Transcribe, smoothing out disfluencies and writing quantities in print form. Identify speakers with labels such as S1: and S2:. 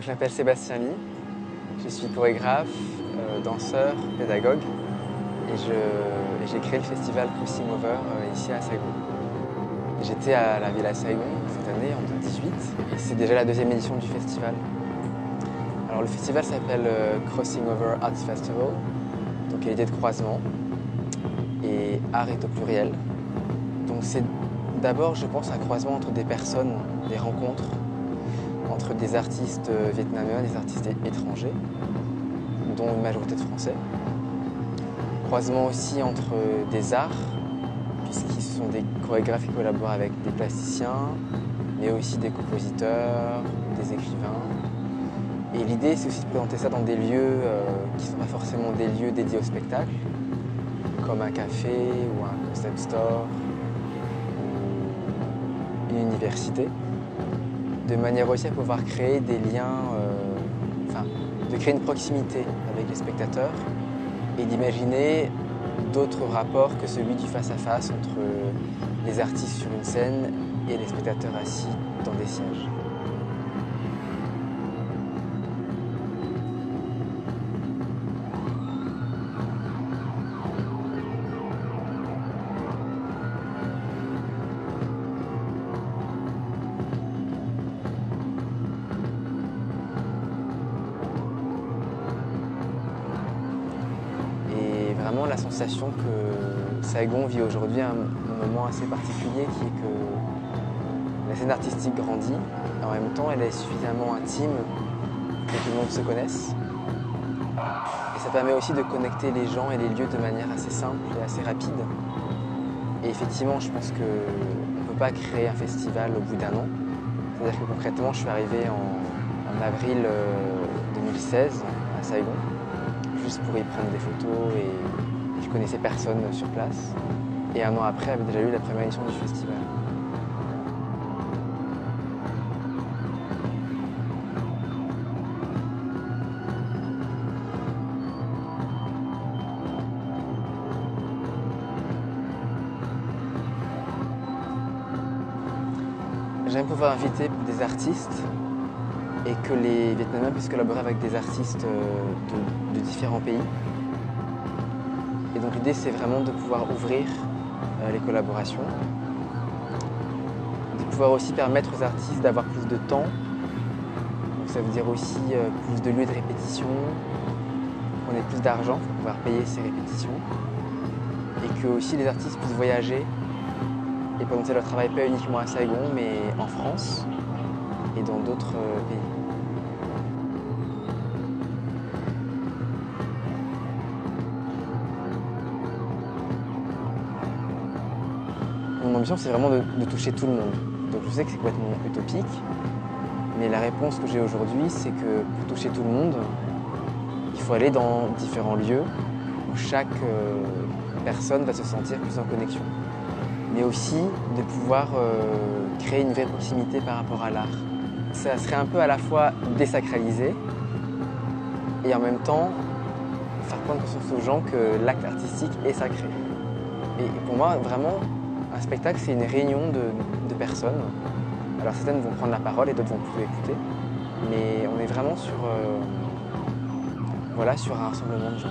S1: Je m'appelle Sébastien Ly, je suis chorégraphe, danseur, pédagogue et j'ai créé le festival Crossing Over ici à Saigon. J'étais à la Villa Saigon cette année, en 2018, et c'est déjà la deuxième édition du festival. Alors le festival s'appelle Crossing Over Arts Festival, donc il y a l'idée de croisement, et art est au pluriel. Donc c'est d'abord, je pense, un croisement entre des personnes, des rencontres, entre des artistes vietnamiens et des artistes étrangers, dont une majorité de Français. Croisement aussi entre des arts, puisqu'ils sont des chorégraphes qui collaborent avec des plasticiens, mais aussi des compositeurs, des écrivains. Et l'idée, c'est aussi de présenter ça dans des lieux qui ne sont pas forcément des lieux dédiés au spectacle, comme un café ou un concept store, ou une université, de manière aussi à pouvoir créer des liens, de créer une proximité avec les spectateurs et d'imaginer d'autres rapports que celui du face-à-face entre les artistes sur une scène et les spectateurs assis dans des sièges. Vraiment la sensation que Saigon vit aujourd'hui un moment assez particulier qui est que la scène artistique grandit et en même temps elle est suffisamment intime pour que tout le monde se connaisse. Et ça permet aussi de connecter les gens et les lieux de manière assez simple et assez rapide. Et effectivement, je pense qu'on ne peut pas créer un festival au bout d'un an. C'est-à-dire que concrètement, je suis arrivé en avril 2016 à Saigon, juste pour y prendre des photos et je connaissais personne sur place. Et un an après, avait déjà eu la première édition du festival. J'aime pouvoir inviter des artistes et que les Vietnamiens puissent collaborer avec des artistes de différents pays. Et donc l'idée, c'est vraiment de pouvoir ouvrir les collaborations, de pouvoir aussi permettre aux artistes d'avoir plus de temps. Donc ça veut dire aussi plus de lieux de répétition, qu'on ait plus d'argent pour pouvoir payer ces répétitions, et que aussi les artistes puissent voyager et présenter leur travail pas uniquement à Saigon, mais en France et dans d'autres pays. Mon ambition, c'est vraiment de toucher tout le monde. Donc je sais que c'est complètement utopique, mais la réponse que j'ai aujourd'hui, c'est que pour toucher tout le monde, il faut aller dans différents lieux où chaque personne va se sentir plus en connexion. Mais aussi de pouvoir créer une vraie proximité par rapport à l'art. Ça serait un peu à la fois désacralisé et en même temps faire prendre conscience aux gens que l'acte artistique est sacré. Et pour moi, vraiment, un spectacle, c'est une réunion de personnes. Alors certaines vont prendre la parole et d'autres vont plutôt écouter. Mais on est vraiment sur un rassemblement de gens.